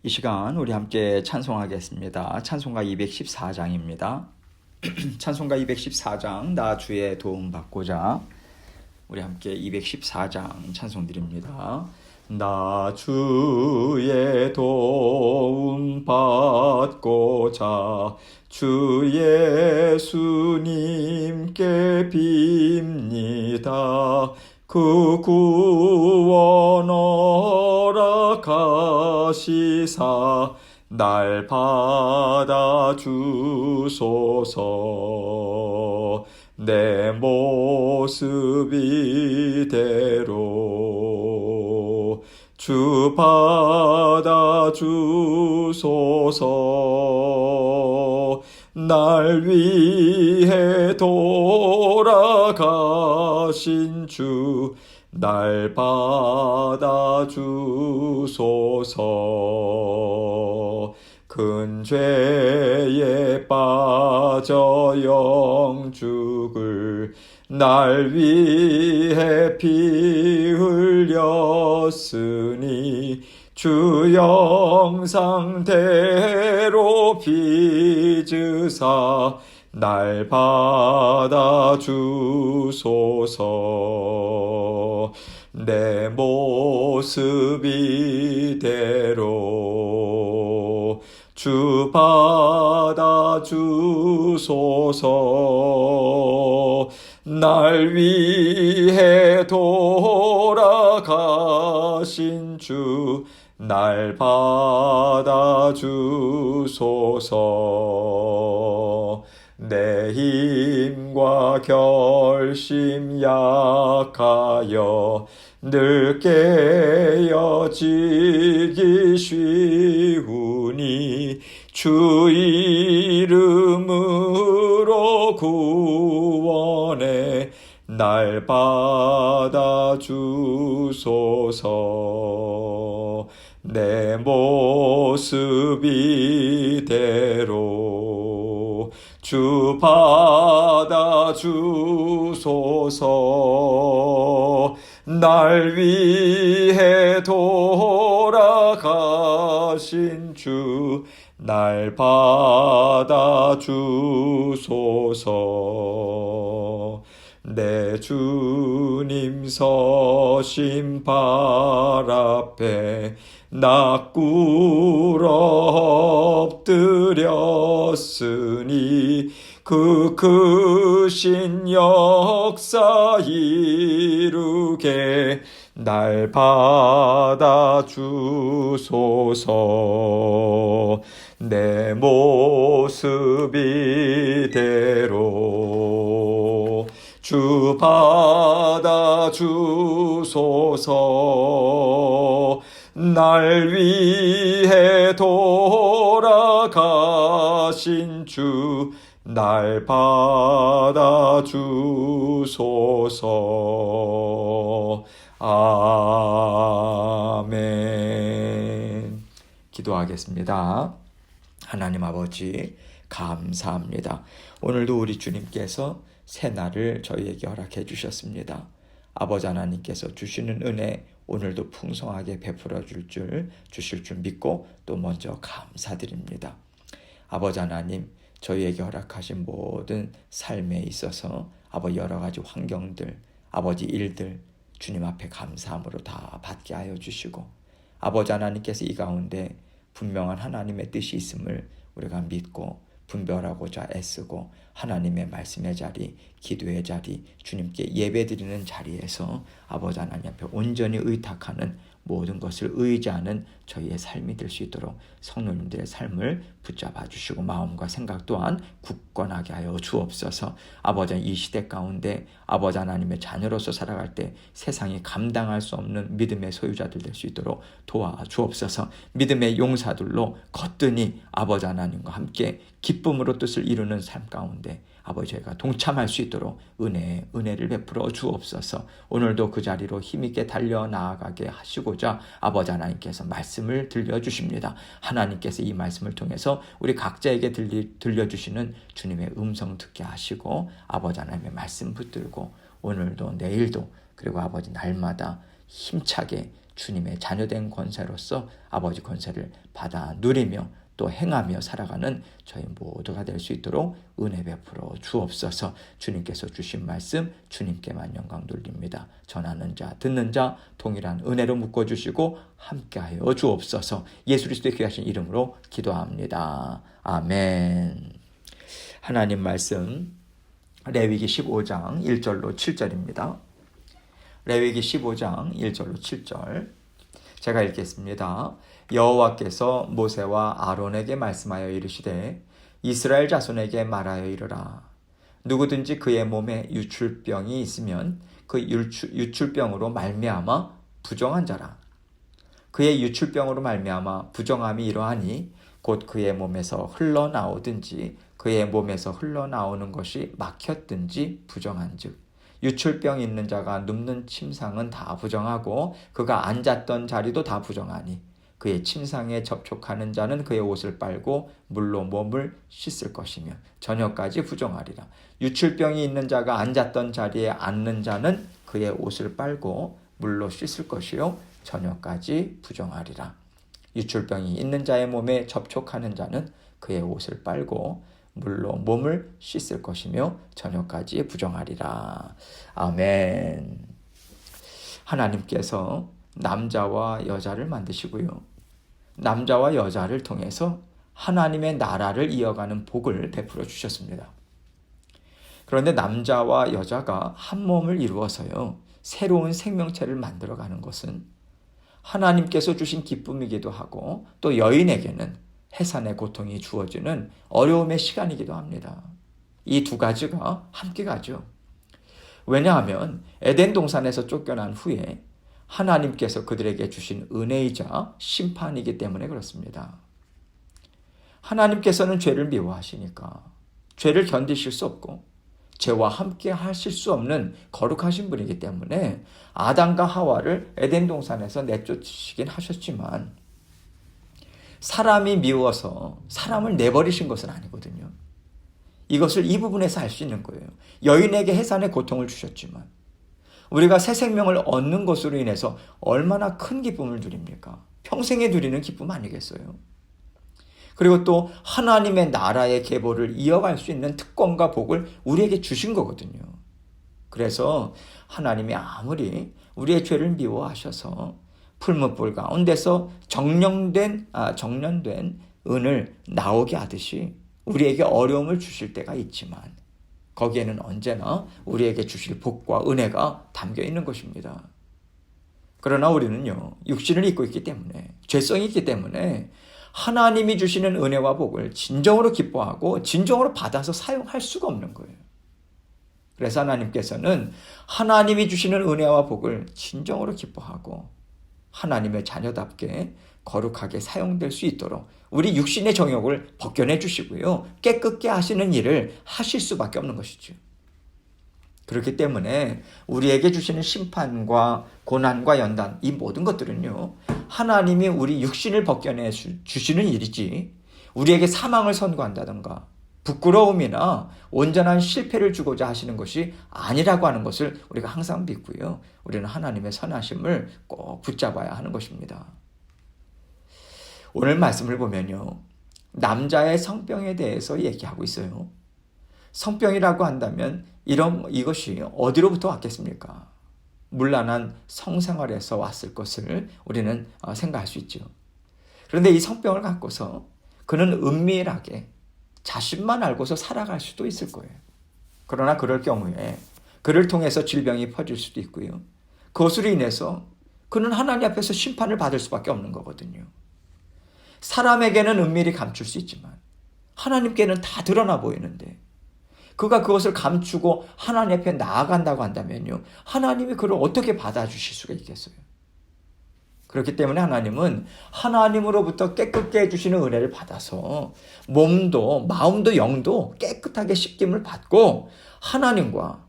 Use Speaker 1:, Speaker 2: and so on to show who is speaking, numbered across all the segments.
Speaker 1: 이 시간 우리 함께 찬송하겠습니다. 찬송가 214장입니다. 찬송가 214장 나 주의 도움 받고자 우리 함께 214장 찬송 드립니다. 나 주의 도움 받고자 주 예수님께 빕니다. 그 구원 허락하시사 날 받아주소서. 내 모습 이대로 주 받아주소서. 날 위해 돌아가신 주 날 받아주소서. 큰 죄에 빠져 영죽을 날 위해 피 흘렸으니 주 형상대로 빚으사 날 받아주소서. 내 모습 이대로 주 받아주소서. 날 위해 돌아가신 주 날 받아주소서. 내 힘과 결심 약하여 늘 깨어지기 쉬우니 주 이름으로 구원해 날 받아주소서. 내 모습 이대로 주 받아주소서. 날 위해 돌아가신 주 날 받아주소서. 내 주님 서신 발 앞에 나 꿇어 엎드렸으니 그 크신 역사 이루게 날 받아주소서. 내 모습 이대로 주 받아주소서. 날 위해 돌아가신 주 날 받아주소서. 아멘. 기도하겠습니다. 하나님 아버지 감사합니다. 오늘도 우리 주님께서 새날을 저희에게 허락해 주셨습니다. 아버지 하나님께서 주시는 은혜 오늘도 풍성하게 베풀어 주실 줄 믿고 또 먼저 감사드립니다. 아버지 하나님, 저희에게 허락하신 모든 삶에 있어서 아버지 여러 가지 환경들, 아버지 일들 주님 앞에 감사함으로 다 받게 하여 주시고, 아버지 하나님께서 이 가운데 분명한 하나님의 뜻이 있음을 우리가 믿고 분별하고자 애쓰고 하나님의 말씀의 자리, 기도의 자리, 주님께 예배드리는 자리에서 아버지 하나님 앞에 온전히 의탁하는 모든 것을 의지하는 저희의 삶이 될 수 있도록 성도님들의 삶을 붙잡아 주시고 마음과 생각 또한 굳건하게 하여 주옵소서. 아버지, 이 시대 가운데 아버지 하나님의 자녀로서 살아갈 때 세상이 감당할 수 없는 믿음의 소유자들 될 수 있도록 도와주옵소서. 믿음의 용사들로 거뜬히 아버지 하나님과 함께 기쁨으로 뜻을 이루는 삶 가운데 아버지 저희가 동참할 수 있도록 은혜를 베풀어 주옵소서. 오늘도 그 자리로 힘있게 달려나아가게 하시고자 아버지 하나님께서 말씀을 들려주십니다. 하나님께서 이 말씀을 통해서 우리 각자에게 들려주시는 주님의 음성 듣게 하시고 아버지 하나님의 말씀 붙들고 오늘도 내일도 그리고 아버지 날마다 힘차게 주님의 자녀된 권세로서 아버지 권세를 받아 누리며 또 행하며 살아가는 저희 모두가 될 수 있도록 은혜 베풀어 주옵소서. 주님께서 주신 말씀 주님께만 영광 돌립니다. 전하는 자 듣는 자 동일한 은혜로 묶어주시고 함께하여 주옵소서. 예수 그리스도의 귀하신 이름으로 기도합니다. 아멘. 하나님 말씀 레위기 15장 1절로 7절입니다. 레위기 15장 1절로 7절 제가 읽겠습니다. 여호와께서 모세와 아론에게 말씀하여 이르시되 이스라엘 자손에게 말하여 이르라. 누구든지 그의 몸에 유출병이 있으면 그 유출병으로 말미암아 부정한 자라. 그의 유출병으로 말미암아 부정함이 이러하니 곧 그의 몸에서 흘러나오든지 그의 몸에서 흘러나오는 것이 막혔든지 부정한즉 유출병 있는 자가 눕는 침상은 다 부정하고 그가 앉았던 자리도 다 부정하니 그의 침상에 접촉하는 자는 그의 옷을 빨고 물로 몸을 씻을 것이며 저녁까지 부정하리라. 유출병이 있는 자가 앉았던 자리에 앉는 자는 그의 옷을 빨고 물로 씻을 것이요 저녁까지 부정하리라. 유출병이 있는 자의 몸에 접촉하는 자는 그의 옷을 빨고 물로 몸을 씻을 것이며 저녁까지 부정하리라. 아멘. 하나님께서 남자와 여자를 만드시고요. 남자와 여자를 통해서 하나님의 나라를 이어가는 복을 베풀어 주셨습니다. 그런데 남자와 여자가 한 몸을 이루어서요. 새로운 생명체를 만들어가는 것은 하나님께서 주신 기쁨이기도 하고 또 여인에게는 해산의 고통이 주어지는 어려움의 시간이기도 합니다. 이 두 가지가 함께 가죠. 왜냐하면 에덴 동산에서 쫓겨난 후에 하나님께서 그들에게 주신 은혜이자 심판이기 때문에 그렇습니다. 하나님께서는 죄를 미워하시니까 죄를 견디실 수 없고 죄와 함께 하실 수 없는 거룩하신 분이기 때문에 아담과 하와를 에덴 동산에서 내쫓으시긴 하셨지만 사람이 미워서 사람을 내버리신 것은 아니거든요. 이것을 이 부분에서 알 수 있는 거예요. 여인에게 해산의 고통을 주셨지만 우리가 새 생명을 얻는 것으로 인해서 얼마나 큰 기쁨을 누립니까? 평생에 누리는 기쁨 아니겠어요? 그리고 또 하나님의 나라의 계보를 이어갈 수 있는 특권과 복을 우리에게 주신 거거든요. 그래서 하나님이 아무리 우리의 죄를 미워하셔서 풀무불 가운데서 정령된 은을 나오게 하듯이 우리에게 어려움을 주실 때가 있지만 거기에는 언제나 우리에게 주실 복과 은혜가 담겨 있는 것입니다. 그러나 우리는요, 육신을 입고 있기 때문에, 죄성이 있기 때문에 하나님이 주시는 은혜와 복을 진정으로 기뻐하고 진정으로 받아서 사용할 수가 없는 거예요. 그래서 하나님께서는 하나님이 주시는 은혜와 복을 진정으로 기뻐하고 하나님의 자녀답게 거룩하게 사용될 수 있도록 우리 육신의 정욕을 벗겨내 주시고요. 깨끗게 하시는 일을 하실 수밖에 없는 것이죠. 그렇기 때문에 우리에게 주시는 심판과 고난과 연단, 이 모든 것들은요, 하나님이 우리 육신을 벗겨내 주시는 일이지 우리에게 사망을 선고한다든가 부끄러움이나 온전한 실패를 주고자 하시는 것이 아니라고 하는 것을 우리가 항상 믿고요. 우리는 하나님의 선하심을 꼭 붙잡아야 하는 것입니다. 오늘 말씀을 보면요, 남자의 성병에 대해서 얘기하고 있어요. 성병이라고 한다면 이것이 어디로부터 왔겠습니까? 문란한 성생활에서 왔을 것을 우리는 생각할 수 있죠. 그런데 이 성병을 갖고서 그는 은밀하게 자신만 알고서 살아갈 수도 있을 거예요. 그러나 그럴 경우에 그를 통해서 질병이 퍼질 수도 있고요. 그것으로 인해서 그는 하나님 앞에서 심판을 받을 수밖에 없는 거거든요. 사람에게는 은밀히 감출 수 있지만 하나님께는 다 드러나 보이는데 그가 그것을 감추고 하나님 앞에 나아간다고 한다면요, 하나님이 그를 어떻게 받아주실 수가 있겠어요? 그렇기 때문에 하나님은 하나님으로부터 깨끗게 해주시는 은혜를 받아서 몸도 마음도 영도 깨끗하게 씻김을 받고 하나님과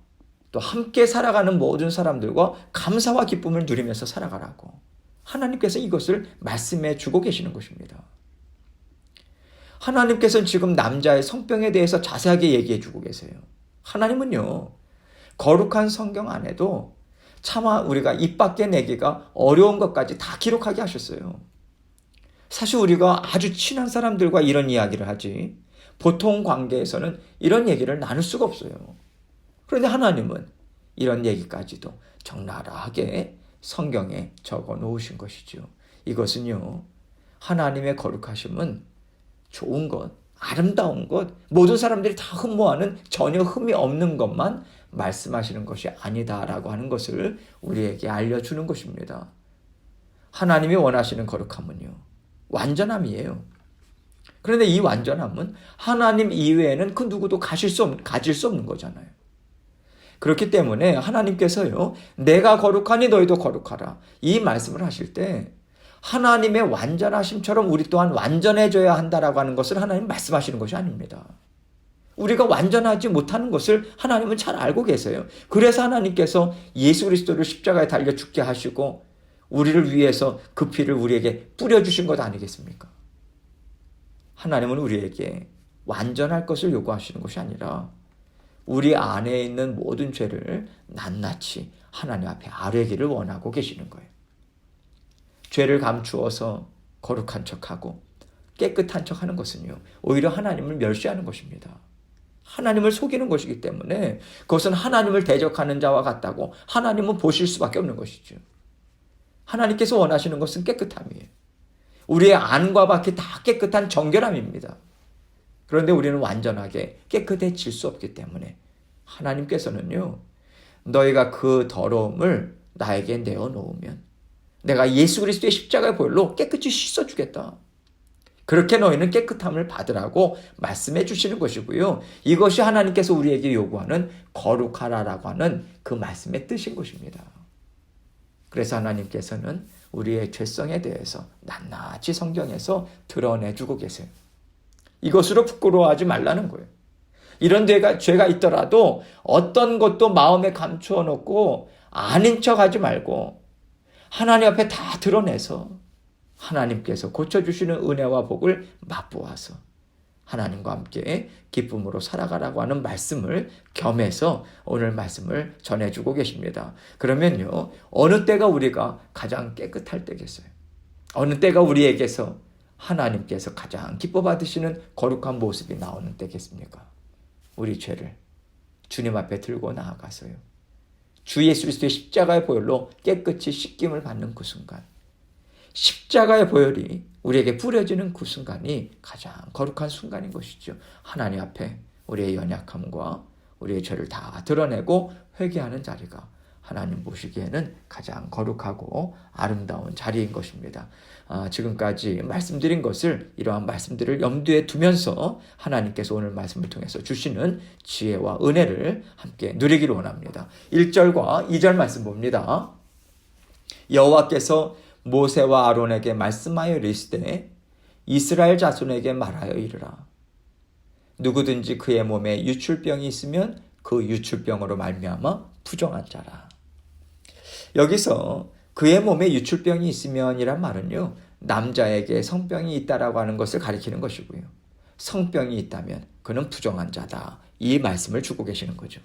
Speaker 1: 또 함께 살아가는 모든 사람들과 감사와 기쁨을 누리면서 살아가라고 하나님께서 이것을 말씀해 주고 계시는 것입니다. 하나님께서는 지금 남자의 성병에 대해서 자세하게 얘기해 주고 계세요. 하나님은요, 거룩한 성경 안에도 차마 우리가 입 밖에 내기가 어려운 것까지 다 기록하게 하셨어요. 사실 우리가 아주 친한 사람들과 이런 이야기를 하지 보통 관계에서는 이런 얘기를 나눌 수가 없어요. 그런데 하나님은 이런 얘기까지도 적나라하게 성경에 적어 놓으신 것이죠. 이것은요, 하나님의 거룩하심은 좋은 것, 아름다운 것, 모든 사람들이 다 흠모하는 전혀 흠이 없는 것만 말씀하시는 것이 아니다라고 하는 것을 우리에게 알려주는 것입니다. 하나님이 원하시는 거룩함은요, 완전함이에요. 그런데 이 완전함은 하나님 이외에는 그 누구도 가질 수 없는 거잖아요. 그렇기 때문에 하나님께서요, 내가 거룩하니 너희도 거룩하라. 이 말씀을 하실 때 하나님의 완전하심처럼 우리 또한 완전해져야 한다라고 하는 것을 하나님 말씀하시는 것이 아닙니다. 우리가 완전하지 못하는 것을 하나님은 잘 알고 계세요. 그래서 하나님께서 예수 그리스도를 십자가에 달려 죽게 하시고 우리를 위해서 그 피를 우리에게 뿌려주신 것 아니겠습니까? 하나님은 우리에게 완전할 것을 요구하시는 것이 아니라 우리 안에 있는 모든 죄를 낱낱이 하나님 앞에 아뢰기를 원하고 계시는 거예요. 죄를 감추어서 거룩한 척하고 깨끗한 척하는 것은요, 오히려 하나님을 멸시하는 것입니다. 하나님을 속이는 것이기 때문에 그것은 하나님을 대적하는 자와 같다고 하나님은 보실 수밖에 없는 것이죠. 하나님께서 원하시는 것은 깨끗함이에요. 우리의 안과 밖이 다 깨끗한 정결함입니다. 그런데 우리는 완전하게 깨끗해질 수 없기 때문에 하나님께서는요, 너희가 그 더러움을 나에게 내어놓으면 내가 예수 그리스도의 십자가의 보혈로 깨끗이 씻어주겠다. 그렇게 너희는 깨끗함을 받으라고 말씀해 주시는 것이고요. 이것이 하나님께서 우리에게 요구하는 거룩하라라고 하는 그 말씀의 뜻인 것입니다. 그래서 하나님께서는 우리의 죄성에 대해서 낱낱이 성경에서 드러내주고 계세요. 이것으로 부끄러워하지 말라는 거예요. 이런 죄가 있더라도 어떤 것도 마음에 감추어 놓고 아닌 척하지 말고 하나님 앞에 다 드러내서 하나님께서 고쳐주시는 은혜와 복을 맛보아서 하나님과 함께 기쁨으로 살아가라고 하는 말씀을 겸해서 오늘 말씀을 전해주고 계십니다. 그러면요, 어느 때가 우리가 가장 깨끗할 때겠어요? 어느 때가 우리에게서 하나님께서 가장 기뻐 받으시는 거룩한 모습이 나오는 때겠습니까? 우리 죄를 주님 앞에 들고 나아가서요, 주 예수 그리스도의 십자가의 보혈로 깨끗이 씻김을 받는 그 순간, 십자가의 보혈이 우리에게 뿌려지는 그 순간이 가장 거룩한 순간인 것이죠. 하나님 앞에 우리의 연약함과 우리의 죄를 다 드러내고 회개하는 자리가 하나님 보시기에는 가장 거룩하고 아름다운 자리인 것입니다. 지금까지 말씀드린 것을, 이러한 말씀들을 염두에 두면서 하나님께서 오늘 말씀을 통해서 주시는 지혜와 은혜를 함께 누리기를 원합니다. 1절과 2절 말씀 봅니다. 여호와께서 모세와 아론에게 말씀하여 이르시되 이스라엘 자손에게 말하여 이르라. 누구든지 그의 몸에 유출병이 있으면 그 유출병으로 말미암아 부정한 자라. 여기서 그의 몸에 유출병이 있으면이란 말은요, 남자에게 성병이 있다라고 하는 것을 가리키는 것이고요. 성병이 있다면 그는 부정한 자다. 이 말씀을 주고 계시는 거죠.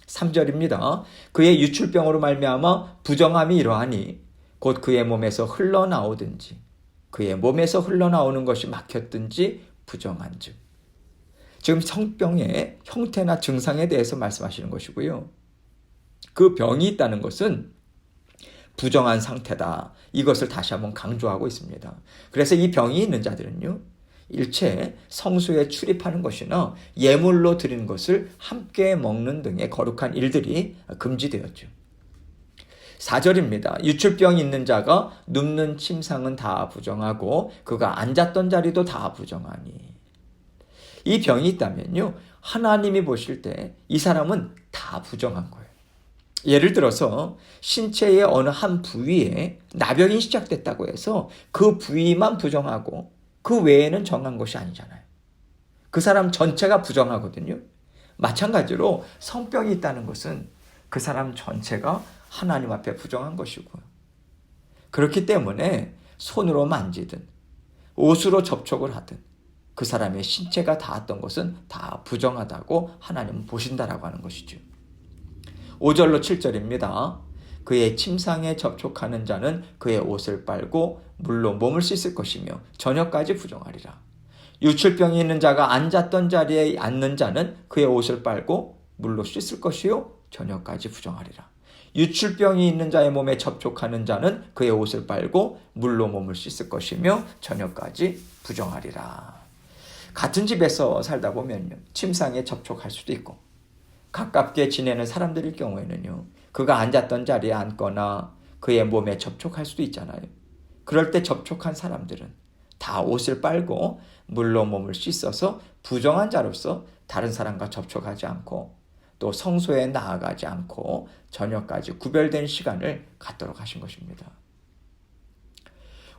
Speaker 1: 3절입니다. 그의 유출병으로 말미암아 부정함이 이러하니 곧 그의 몸에서 흘러나오든지 그의 몸에서 흘러나오는 것이 막혔든지 부정한즉. 지금 성병의 형태나 증상에 대해서 말씀하시는 것이고요. 그 병이 있다는 것은 부정한 상태다. 이것을 다시 한번 강조하고 있습니다. 그래서 이 병이 있는 자들은요, 일체 성소에 출입하는 것이나 예물로 드리는 것을 함께 먹는 등의 거룩한 일들이 금지되었죠. 4절입니다. 유출병이 있는 자가 눕는 침상은 다 부정하고 그가 앉았던 자리도 다 부정하니. 이 병이 있다면요, 하나님이 보실 때 이 사람은 다 부정한 거예요. 예를 들어서 신체의 어느 한 부위에 나병이 시작됐다고 해서 그 부위만 부정하고 그 외에는 정한 것이 아니잖아요. 그 사람 전체가 부정하거든요. 마찬가지로 성병이 있다는 것은 그 사람 전체가 하나님 앞에 부정한 것이고요. 그렇기 때문에 손으로 만지든 옷으로 접촉을 하든 그 사람의 신체가 닿았던 것은 다 부정하다고 하나님은 보신다라고 하는 것이죠. 5절로 7절입니다. 그의 침상에 접촉하는 자는 그의 옷을 빨고 물로 몸을 씻을 것이며 저녁까지 부정하리라. 유출병이 있는 자가 앉았던 자리에 앉는 자는 그의 옷을 빨고 물로 씻을 것이요 저녁까지 부정하리라. 유출병이 있는 자의 몸에 접촉하는 자는 그의 옷을 빨고 물로 몸을 씻을 것이며 저녁까지 부정하리라. 같은 집에서 살다 보면요, 침상에 접촉할 수도 있고, 가깝게 지내는 사람들일 경우에는요, 그가 앉았던 자리에 앉거나 그의 몸에 접촉할 수도 있잖아요. 그럴 때 접촉한 사람들은 다 옷을 빨고 물로 몸을 씻어서 부정한 자로서 다른 사람과 접촉하지 않고 또 성소에 나아가지 않고 저녁까지 구별된 시간을 갖도록 하신 것입니다.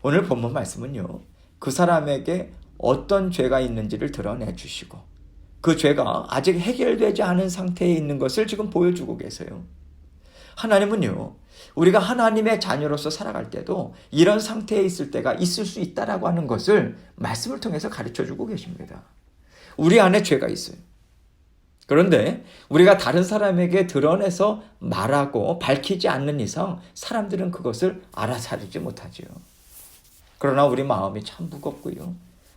Speaker 1: 오늘 본문 말씀은요, 그 사람에게 어떤 죄가 있는지를 드러내 주시고 그 죄가 아직 해결되지 않은 상태에 있는 것을 지금 보여주고 계세요. 하나님은요, 우리가 하나님의 자녀로서 살아갈 때도 이런 상태에 있을 때가 있을 수 있다라고 하는 것을 말씀을 통해서 가르쳐주고 계십니다. 우리 안에 죄가 있어요. 그런데 우리가 다른 사람에게 드러내서 말하고 밝히지 않는 이상 사람들은 그것을 알아차리지 못하지요. 그러나 우리 마음이 참 무겁고요,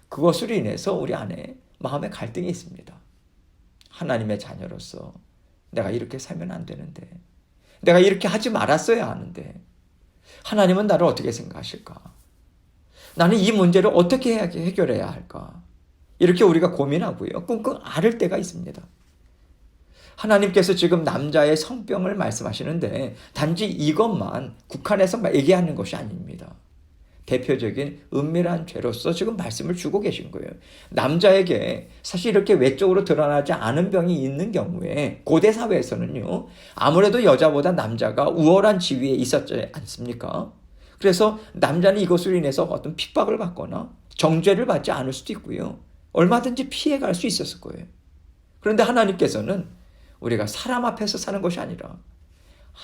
Speaker 1: 그것으로 인해서 우리 안에 마음의 갈등이 있습니다. 하나님의 자녀로서 내가 이렇게 살면 안 되는데, 내가 이렇게 하지 말았어야 하는데 하나님은 나를 어떻게 생각하실까? 나는 이 문제를 어떻게 해결해야 할까? 이렇게 우리가 고민하고요, 끙끙 앓을 때가 있습니다. 하나님께서 지금 남자의 성병을 말씀하시는데 단지 이것만 국한해서 얘기하는 것이 아닙니다. 대표적인 은밀한 죄로서 지금 말씀을 주고 계신 거예요. 남자에게 사실 이렇게 외적으로 드러나지 않은 병이 있는 경우에 고대 사회에서는요, 아무래도 여자보다 남자가 우월한 지위에 있었지 않습니까? 그래서 남자는 이것으로 인해서 어떤 핍박을 받거나 정죄를 받지 않을 수도 있고요, 얼마든지 피해갈 수 있었을 거예요. 그런데 하나님께서는 우리가 사람 앞에서 사는 것이 아니라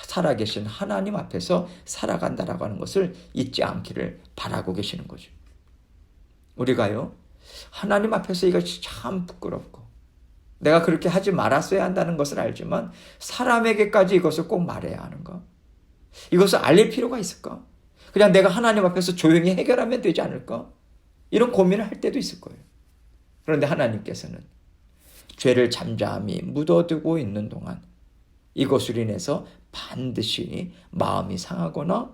Speaker 1: 살아계신 하나님 앞에서 살아간다라고 하는 것을 잊지 않기를 바라고 계시는 거죠. 우리가요, 하나님 앞에서 이것이 참 부끄럽고 내가 그렇게 하지 말았어야 한다는 것을 알지만 사람에게까지 이것을 꼭 말해야 하는가? 이것을 알릴 필요가 있을까? 그냥 내가 하나님 앞에서 조용히 해결하면 되지 않을까? 이런 고민을 할 때도 있을 거예요. 그런데 하나님께서는 죄를 잠잠히 묻어두고 있는 동안 이것으로 인해서 반드시 마음이 상하거나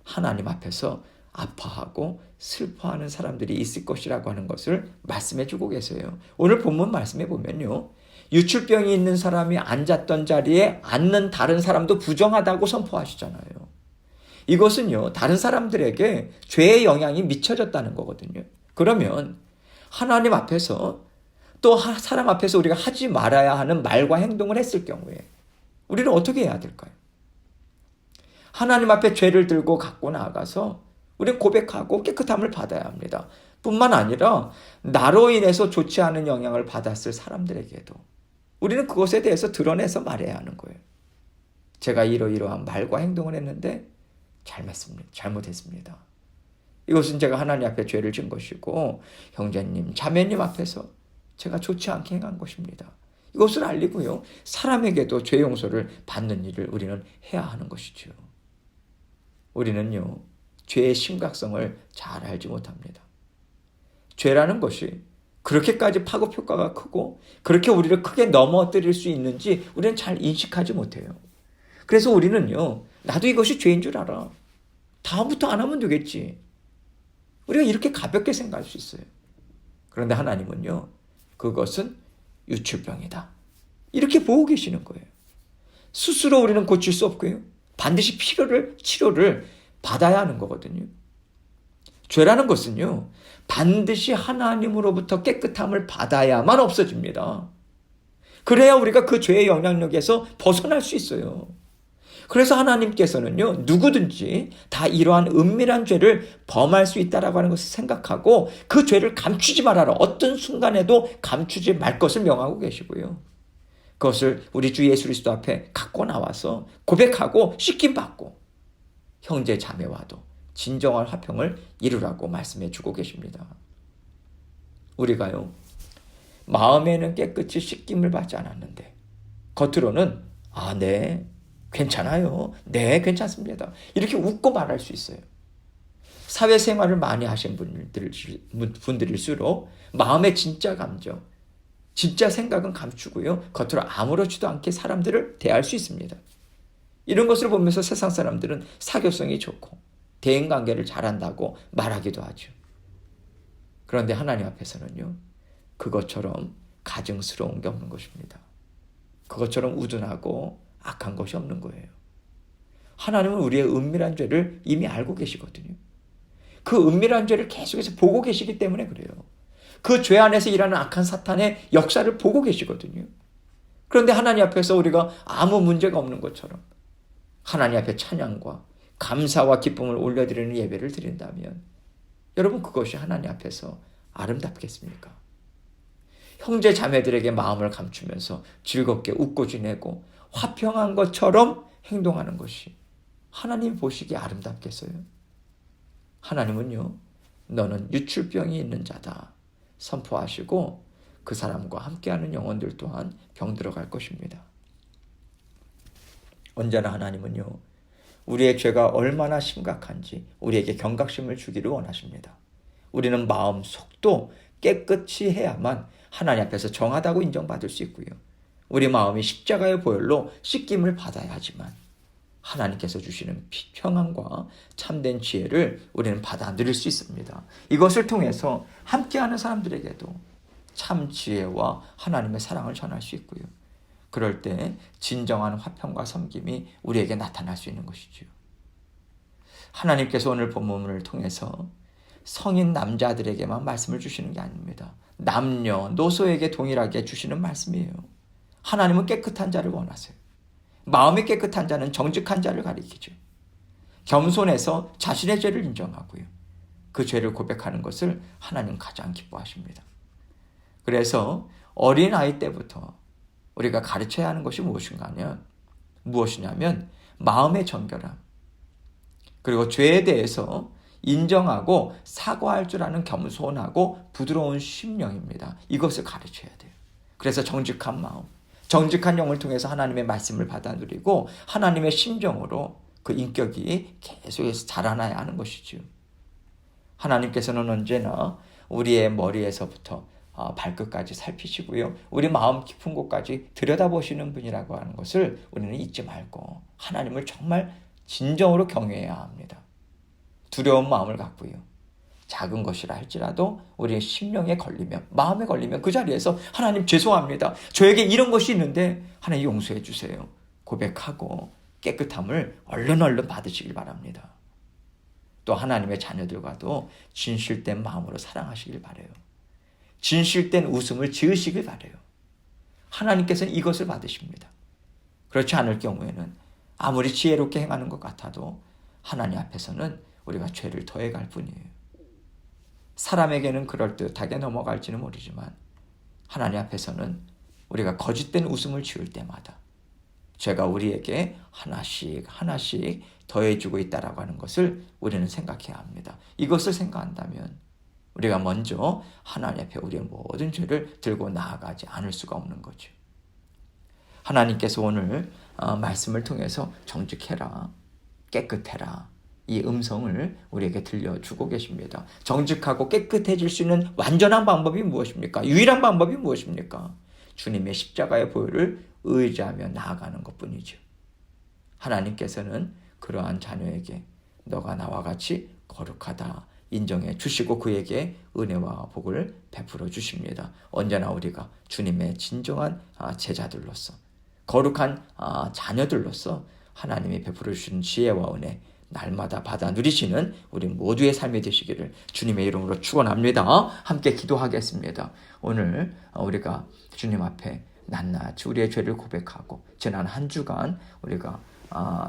Speaker 1: 하나님 앞에서 아파하고 슬퍼하는 사람들이 있을 것이라고 하는 것을 말씀해 주고 계세요. 오늘 본문 말씀해 보면요, 유출병이 있는 사람이 앉았던 자리에 앉는 다른 사람도 부정하다고 선포하시잖아요. 이것은요, 다른 사람들에게 죄의 영향이 미쳐졌다는 거거든요. 그러면 하나님 앞에서 또 사람 앞에서 우리가 하지 말아야 하는 말과 행동을 했을 경우에 우리는 어떻게 해야 될까요? 하나님 앞에 죄를 들고 갖고 나가서 우리는 고백하고 깨끗함을 받아야 합니다. 뿐만 아니라 나로 인해서 좋지 않은 영향을 받았을 사람들에게도 우리는 그것에 대해서 드러내서 말해야 하는 거예요. 제가 이러이러한 말과 행동을 했는데 잘못했습니다. 이것은 제가 하나님 앞에 죄를 진 것이고 형제님, 자매님 앞에서 제가 좋지 않게 행한 것입니다. 이것을 알리고요, 사람에게도 죄 용서를 받는 일을 우리는 해야 하는 것이죠. 우리는요, 죄의 심각성을 잘 알지 못합니다. 죄라는 것이 그렇게까지 파급 효과가 크고 그렇게 우리를 크게 넘어뜨릴 수 있는지 우리는 잘 인식하지 못해요. 그래서 우리는요, 나도 이것이 죄인 줄 알아, 다음부터 안 하면 되겠지, 우리가 이렇게 가볍게 생각할 수 있어요. 그런데 하나님은요, 그것은 유출병이다, 이렇게 보고 계시는 거예요. 스스로 우리는 고칠 수 없고요, 반드시 치료를 받아야 하는 거거든요. 죄라는 것은요, 반드시 하나님으로부터 깨끗함을 받아야만 없어집니다. 그래야 우리가 그 죄의 영향력에서 벗어날 수 있어요. 그래서 하나님께서는요, 누구든지 다 이러한 은밀한 죄를 범할 수 있다라고 하는 것을 생각하고 그 죄를 감추지 말아라, 어떤 순간에도 감추지 말 것을 명하고 계시고요, 그것을 우리 주 예수 그리스도 앞에 갖고 나와서 고백하고 씻김받고 형제 자매와도 진정한 화평을 이루라고 말씀해 주고 계십니다. 우리가요, 마음에는 깨끗이 씻김을 받지 않았는데 겉으로는 네, 괜찮아요. 네, 괜찮습니다. 이렇게 웃고 말할 수 있어요. 사회생활을 많이 하신 분들일수록 마음의 진짜 감정, 진짜 생각은 감추고요. 겉으로 아무렇지도 않게 사람들을 대할 수 있습니다. 이런 것을 보면서 세상 사람들은 사교성이 좋고 대인관계를 잘한다고 말하기도 하죠. 그런데 하나님 앞에서는요, 그것처럼 가증스러운 게 없는 것입니다. 그것처럼 우둔하고 악한 것이 없는 거예요. 하나님은 우리의 은밀한 죄를 이미 알고 계시거든요. 그 은밀한 죄를 계속해서 보고 계시기 때문에 그래요. 그 죄 안에서 일하는 악한 사탄의 역사를 보고 계시거든요. 그런데 하나님 앞에서 우리가 아무 문제가 없는 것처럼 하나님 앞에 찬양과 감사와 기쁨을 올려드리는 예배를 드린다면 여러분, 그것이 하나님 앞에서 아름답겠습니까? 형제 자매들에게 마음을 감추면서 즐겁게 웃고 지내고 화평한 것처럼 행동하는 것이 하나님 보시기에 아름답겠어요? 하나님은요, 너는 유출병이 있는 자다 선포하시고 그 사람과 함께하는 영혼들 또한 병들어갈 것입니다. 언제나 하나님은요, 우리의 죄가 얼마나 심각한지 우리에게 경각심을 주기를 원하십니다. 우리는 마음 속도 깨끗이 해야만 하나님 앞에서 정하다고 인정받을 수 있고요. 우리 마음이 십자가의 보혈로 씻김을 받아야 하지만 하나님께서 주시는 평안과 참된 지혜를 우리는 받아 누릴 수 있습니다. 이것을 통해서 함께하는 사람들에게도 참 지혜와 하나님의 사랑을 전할 수 있고요. 그럴 때 진정한 화평과 섬김이 우리에게 나타날 수 있는 것이죠. 하나님께서 오늘 본문을 통해서 성인 남자들에게만 말씀을 주시는 게 아닙니다. 남녀, 노소에게 동일하게 주시는 말씀이에요. 하나님은 깨끗한 자를 원하세요. 마음이 깨끗한 자는 정직한 자를 가리키죠. 겸손해서 자신의 죄를 인정하고요. 그 죄를 고백하는 것을 하나님 가장 기뻐하십니다. 그래서 어린아이 때부터 우리가 가르쳐야 하는 것이 무엇이냐면 마음의 정결함, 그리고 죄에 대해서 인정하고 사과할 줄 아는 겸손하고 부드러운 심령입니다. 이것을 가르쳐야 돼요. 그래서 정직한 마음, 정직한 영을 통해서 하나님의 말씀을 받아 누리고 하나님의 심정으로 그 인격이 계속해서 자라나야 하는 것이죠. 하나님께서는 언제나 우리의 머리에서부터 발끝까지 살피시고요. 우리 마음 깊은 곳까지 들여다보시는 분이라고 하는 것을 우리는 잊지 말고 하나님을 정말 진정으로 경외해야 합니다. 두려운 마음을 갖고요. 작은 것이라 할지라도 우리의 심령에 걸리면, 마음에 걸리면 그 자리에서 하나님 죄송합니다. 저에게 이런 것이 있는데 하나님 용서해 주세요. 고백하고 깨끗함을 얼른 받으시길 바랍니다. 또 하나님의 자녀들과도 진실된 마음으로 사랑하시길 바라요. 진실된 웃음을 지으시길 바라요. 하나님께서는 이것을 받으십니다. 그렇지 않을 경우에는 아무리 지혜롭게 행하는 것 같아도 하나님 앞에서는 우리가 죄를 더해갈 뿐이에요. 사람에게는 그럴듯하게 넘어갈지는 모르지만 하나님 앞에서는 우리가 거짓된 웃음을 지을 때마다 죄가 우리에게 하나씩 더해지고 있다라고 하는 것을 우리는 생각해야 합니다. 이것을 생각한다면 우리가 먼저 하나님 앞에 우리의 모든 죄를 들고 나아가지 않을 수가 없는 거죠. 하나님께서 오늘 말씀을 통해서 정직해라, 깨끗해라, 이 음성을 우리에게 들려주고 계십니다. 정직하고 깨끗해질 수 있는 완전한 방법이 무엇입니까? 유일한 방법이 무엇입니까? 주님의 십자가의 보혈을 의지하며 나아가는 것뿐이죠. 하나님께서는 그러한 자녀에게 너가 나와 같이 거룩하다 인정해 주시고 그에게 은혜와 복을 베풀어 주십니다. 언제나 우리가 주님의 진정한 제자들로서, 거룩한 자녀들로서 하나님이 베풀어 주신 지혜와 은혜 날마다 받아 누리시는 우리 모두의 삶이 되시기를 주님의 이름으로 축원합니다. 함께 기도하겠습니다. 오늘 우리가 주님 앞에 낱낱이 우리의 죄를 고백하고 지난 한 주간 우리가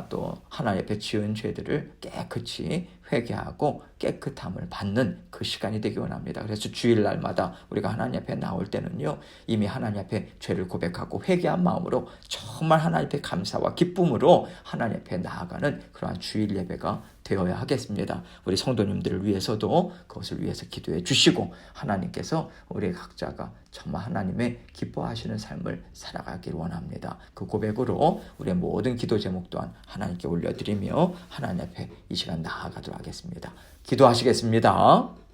Speaker 1: 또 하나님 앞에 지은 죄들을 깨끗이 회개하고 깨끗함을 받는 그 시간이 되기 원합니다. 그래서 주일날마다 우리가 하나님 앞에 나올 때는요, 이미 하나님 앞에 죄를 고백하고 회개한 마음으로 정말 하나님 앞에 감사와 기쁨으로 하나님 앞에 나아가는 그러한 주일 예배가 되어야 하겠습니다. 우리 성도님들을 위해서도 그것을 위해서 기도해 주시고 하나님께서 우리 각자가 정말 하나님의 기뻐하시는 삶을 살아가길 원합니다. 그 고백으로 우리의 모든 기도 제목 또한 하나님께 올려드리며 하나님 앞에 이 시간 나아가도록 하겠습니다. 기도하시겠습니다.